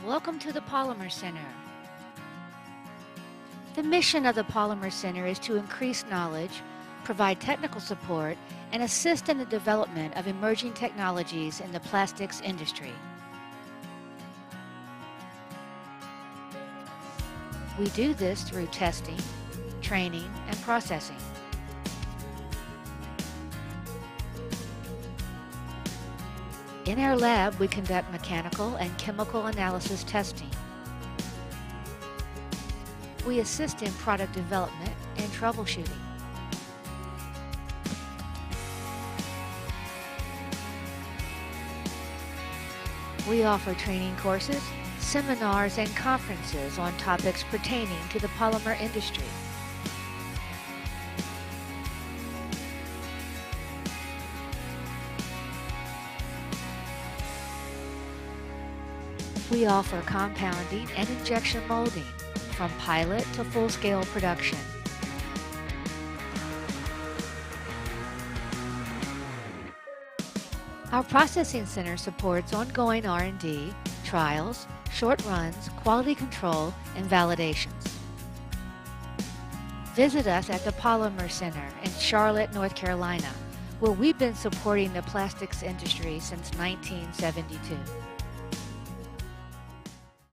Welcome to the Polymers Center. The mission of the Polymers Center is to increase knowledge, provide technical support, and assist in the development of emerging technologies in the plastics industry. We do this through testing, training, and processing. In our lab, we conduct mechanical and chemical analysis testing. We assist in product development and troubleshooting. We offer training courses, seminars, and conferences on topics pertaining to the polymer industry. We offer compounding and injection molding, from pilot to full-scale production. Our processing center supports ongoing R&D, trials, short runs, quality control, and validations. Visit us at the Polymers Center in Charlotte, North Carolina, where we've been supporting the plastics industry since 1972.